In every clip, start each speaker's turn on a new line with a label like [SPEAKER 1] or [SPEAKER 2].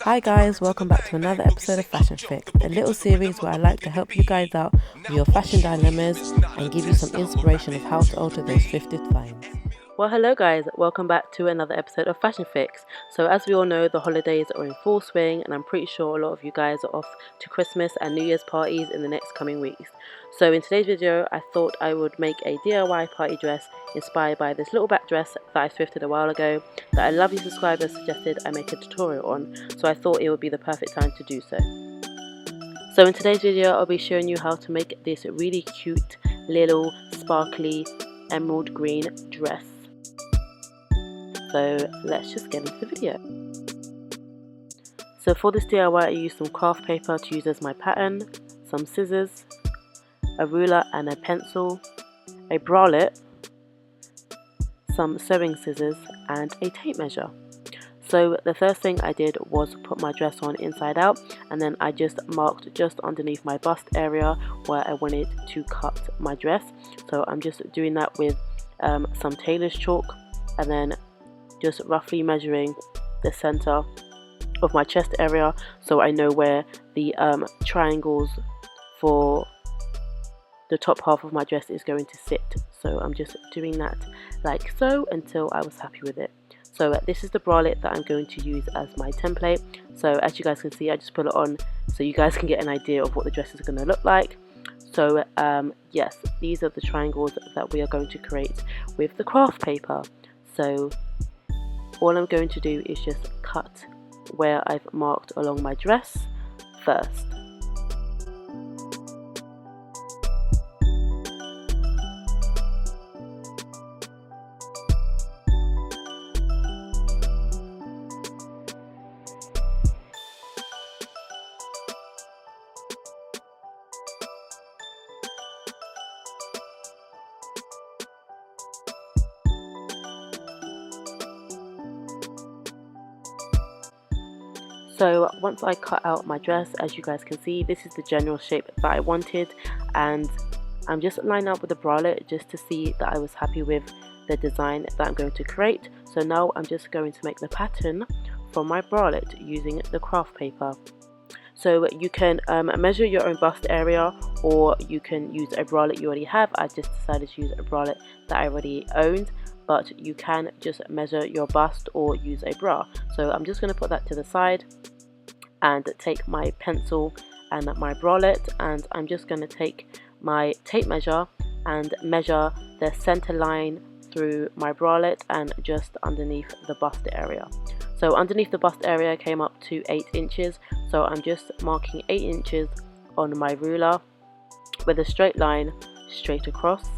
[SPEAKER 1] Hi guys, welcome back to another episode of Fashion Fix, a little series where I like to help you guys out with your fashion dilemmas and give you some inspiration of how to alter those thrifted finds. Well, hello guys, welcome back to another episode of Fashion Fix. So as we all know, the holidays are in full swing and I'm pretty sure a lot of you guys are off to Christmas and New Year's parties in the next coming weeks. So in today's video, I thought I would make a DIY party dress inspired by this little back dress that I thrifted a while ago that a lovely subscriber suggested I make a tutorial on, so I thought it would be the perfect time to do so. So in today's video, I'll be showing you how to make this really cute little sparkly emerald green dress. So let's just get into the video. So for this DIY, I used some craft paper to use as my pattern, some scissors, a ruler and a pencil, a bralette, some sewing scissors and a tape measure. So the first thing I did was put my dress on inside out, and then I just marked just underneath my bust area where I wanted to cut my dress. So I'm just doing that with some tailor's chalk and then just roughly measuring the center of my chest area so I know where the triangles for the top half of my dress is going to sit. So I'm just doing that like so until I was happy with it. So this is the bralette that I'm going to use as my template. So as you guys can see, I just put it on so you guys can get an idea of what the dress is going to look like. So yes, these are the triangles that we are going to create with the craft paper. So all I'm going to do is just cut where I've marked along my dress first. So once I cut out my dress, as you guys can see, this is the general shape that I wanted, and I'm just lining up with the bralette just to see that I was happy with the design that I'm going to create. So now I'm just going to make the pattern for my bralette using the craft paper. So you can measure your own bust area, or you can use a bralette you already have. I just decided to use a bralette that I already owned, but you can just measure your bust or use a bra. So I'm just going to put that to the side and take my pencil and my bralette, and I'm just going to take my tape measure and measure the center line through my bralette and just underneath the bust area. So underneath the bust area came up to 8 inches, so I'm just marking 8 inches on my ruler with a straight line straight across,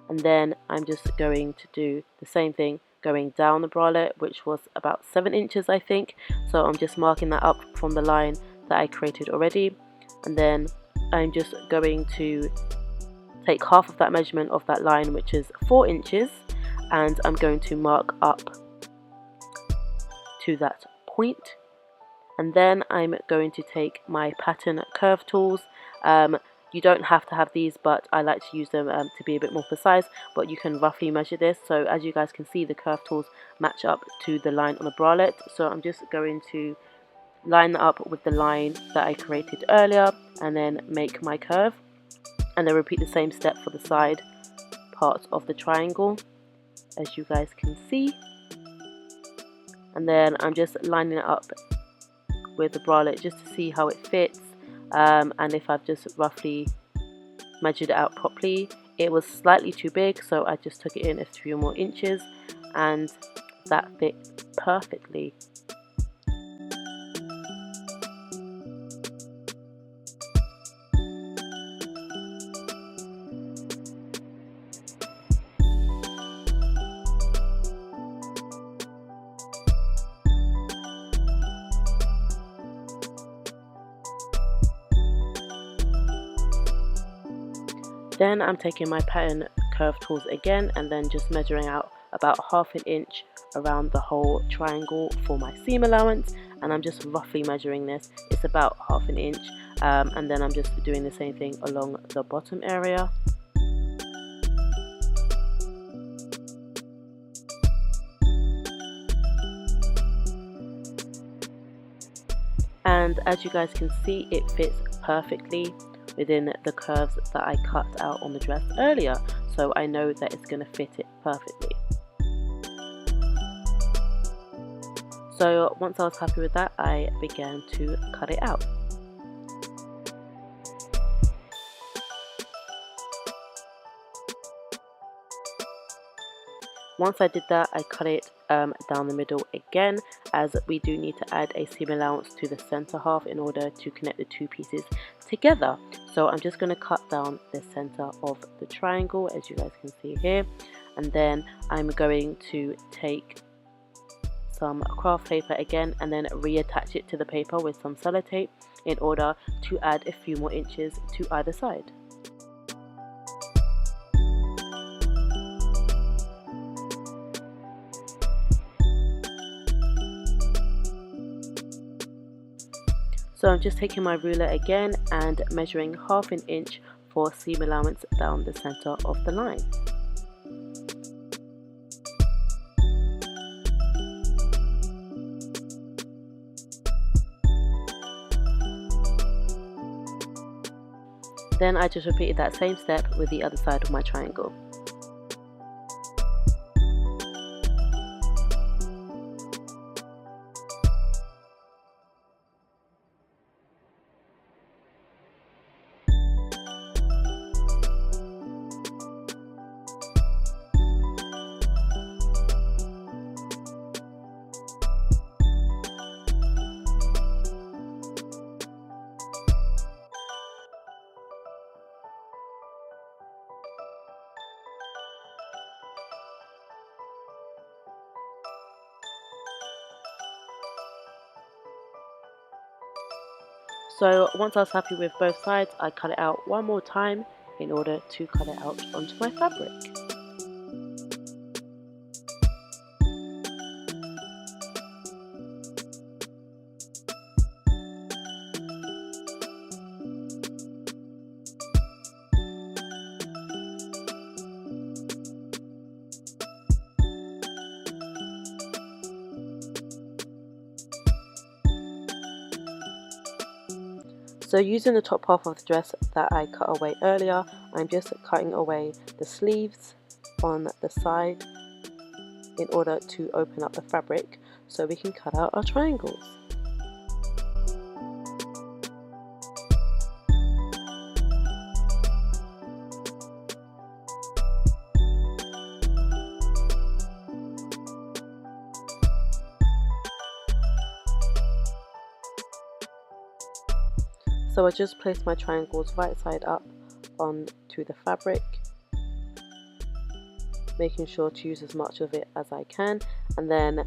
[SPEAKER 1] and then I'm just going to do the same thing going down the bralette, which was about 7 inches I think. So I'm just marking that up from the line that I created already, and then I'm just going to take half of that measurement of that line, which is 4 inches, and I'm going to mark up to that point, and then I'm going to take my pattern curve tools. You don't have to have these, but I like to use them to be a bit more precise, but you can roughly measure this. So as you guys can see, the curve tools match up to the line on the bralette. So I'm just going to line that up with the line that I created earlier and then make my curve, and then repeat the same step for the side parts of the triangle, as you guys can see. And then I'm just lining it up with the bralette just to see how it fits. And if I've just roughly measured it out properly, it was slightly too big, so I just took it in a few more inches, and that fit perfectly. Then I'm taking my pattern curve tools again and then just measuring out about ½ inch around the whole triangle for my seam allowance, and I'm just roughly measuring this. It's about ½ inch, and then I'm just doing the same thing along the bottom area. And as you guys can see, it fits perfectly within the curves that I cut out on the dress earlier, so I know that it's going to fit it perfectly. So once I was happy with that, I began to cut it out. Once I did that, I cut it down the middle again, as we do need to add a seam allowance to the center half in order to connect the two pieces together. So I'm just going to cut down the center of the triangle, as you guys can see here, and then I'm going to take some craft paper again and then reattach it to the paper with some sellotape in order to add a few more inches to either side. So I'm just taking my ruler again and measuring ½ an inch for seam allowance down the center of the line. Then I just repeated that same step with the other side of my triangle. So once I was happy with both sides, I cut it out one more time in order to cut it out onto my fabric. So using the top half of the dress that I cut away earlier, I'm just cutting away the sleeves on the side in order to open up the fabric so we can cut out our triangles. So I just placed my triangles right side up onto the fabric, making sure to use as much of it as I can, and then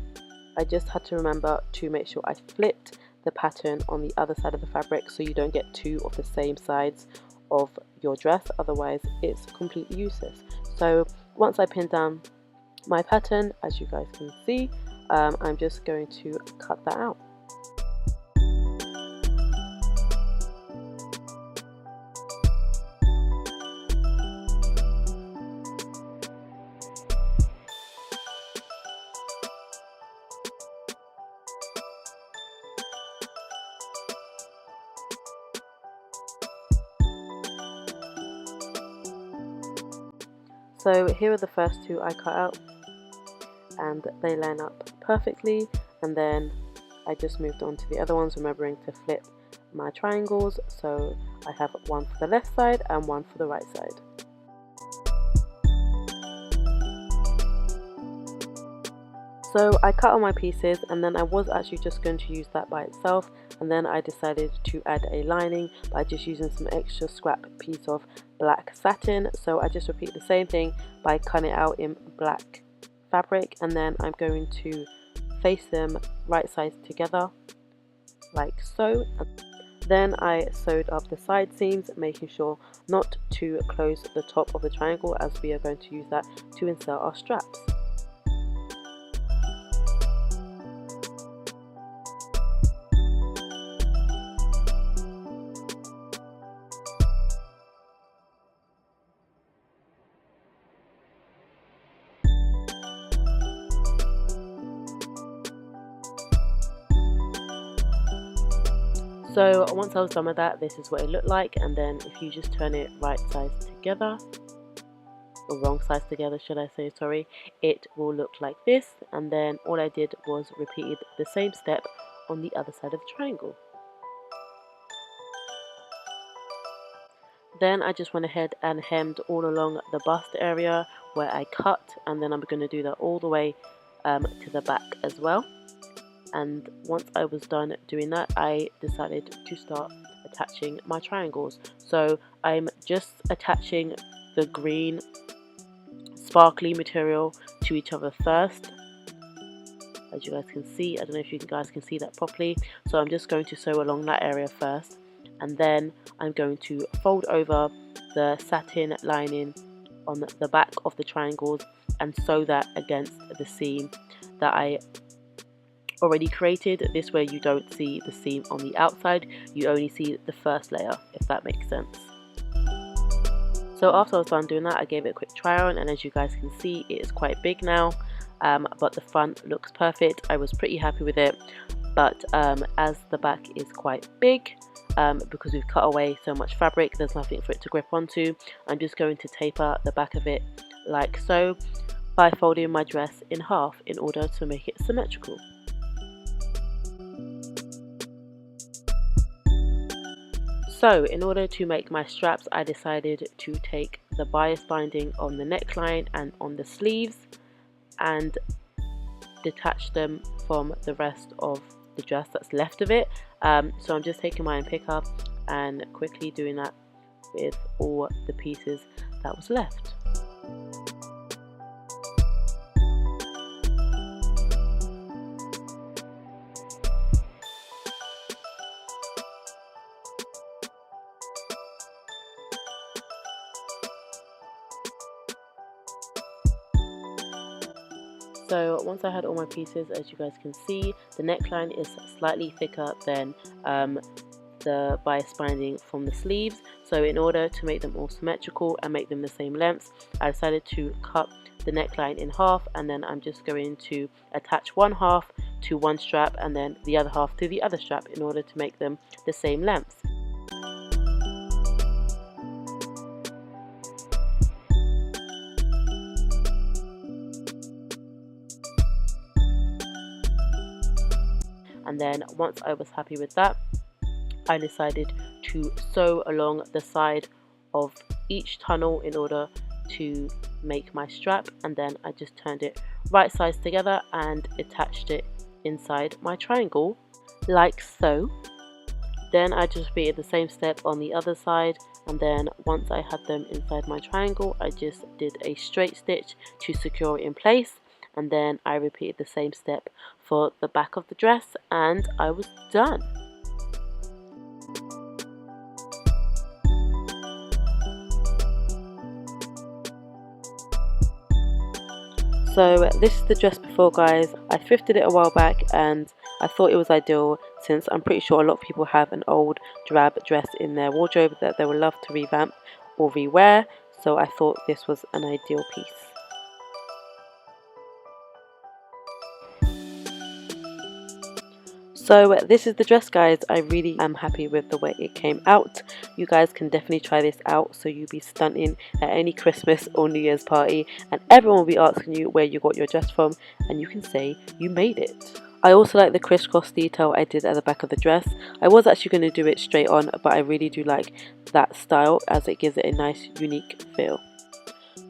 [SPEAKER 1] I just had to remember to make sure I flipped the pattern on the other side of the fabric so you don't get two of the same sides of your dress, otherwise it's completely useless. So once I pin down my pattern, as you guys can see, I'm just going to cut that out. So here are the first two I cut out and they line up perfectly, and then I just moved on to the other ones, remembering to flip my triangles, so I have one for the left side and one for the right side. So I cut all my pieces, and then I was actually just going to use that by itself, and then I decided to add a lining by just using some extra scrap piece of black satin. So I just repeat the same thing by cutting it out in black fabric, and then I'm going to face them right sides together like so. Then I sewed up the side seams, making sure not to close the top of the triangle, as we are going to use that to insert our straps. So once I was done with that, this is what it looked like, and then if you just turn it right sides together, or wrong sides together should I say, sorry, it will look like this. And then all I did was repeated the same step on the other side of the triangle. Then I just went ahead and hemmed all along the bust area where I cut, and then I'm going to do that all the way to the back as well. And once I was done doing that, I decided to start attaching my triangles. So I'm just attaching the green sparkly material to each other first, as you guys can see. I don't know if you guys can see that properly. So I'm just going to sew along that area first, and then I'm going to fold over the satin lining on the back of the triangles and sew that against the seam that I already created. This way you don't see the seam on the outside, you only see the first layer, if that makes sense. So after I was done doing that, I gave it a quick try on, and as you guys can see, it is quite big now, but the front looks perfect. I was pretty happy with it, but as the back is quite big, because we've cut away so much fabric, there's nothing for it to grip onto. I'm just going to taper the back of it like so by folding my dress in half in order to make it symmetrical. So in order to make my straps, I decided to take the bias binding on the neckline and on the sleeves and detach them from the rest of the dress that's left of it. So I'm just taking my iron picker and quickly doing that with all the pieces that was left. So once I had all my pieces, as you guys can see, the neckline is slightly thicker than the bias binding from the sleeves. So in order to make them all symmetrical and make them the same length, I decided to cut the neckline in half, and then I'm just going to attach one half to one strap and then the other half to the other strap in order to make them the same length. And then once I was happy with that, I decided to sew along the side of each tunnel in order to make my strap, and then I just turned it right sides together and attached it inside my triangle like so. Then I just repeated the same step on the other side, and then once I had them inside my triangle, I just did a straight stitch to secure it in place, and then I repeated the same step for the back of the dress, and I was done. So this is the dress before, guys. I thrifted it a while back and I thought it was ideal, since I'm pretty sure a lot of people have an old drab dress in their wardrobe that they would love to revamp or rewear, so I thought this was an ideal piece. So this is the dress, guys. I really am happy with the way it came out. You guys can definitely try this out so you'll be stunning at any Christmas or New Year's party, and everyone will be asking you where you got your dress from, and you can say you made it. I also like the crisscross detail I did at the back of the dress. I was actually going to do it straight on, but I really do like that style as it gives it a nice unique feel.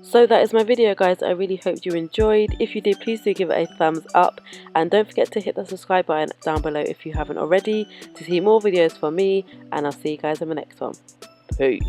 [SPEAKER 1] So that is my video, guys. I really hope you enjoyed. If you did, please do give it a thumbs up, and don't forget to hit the subscribe button down below if you haven't already to see more videos from me, and I'll see you guys in the next one. Peace.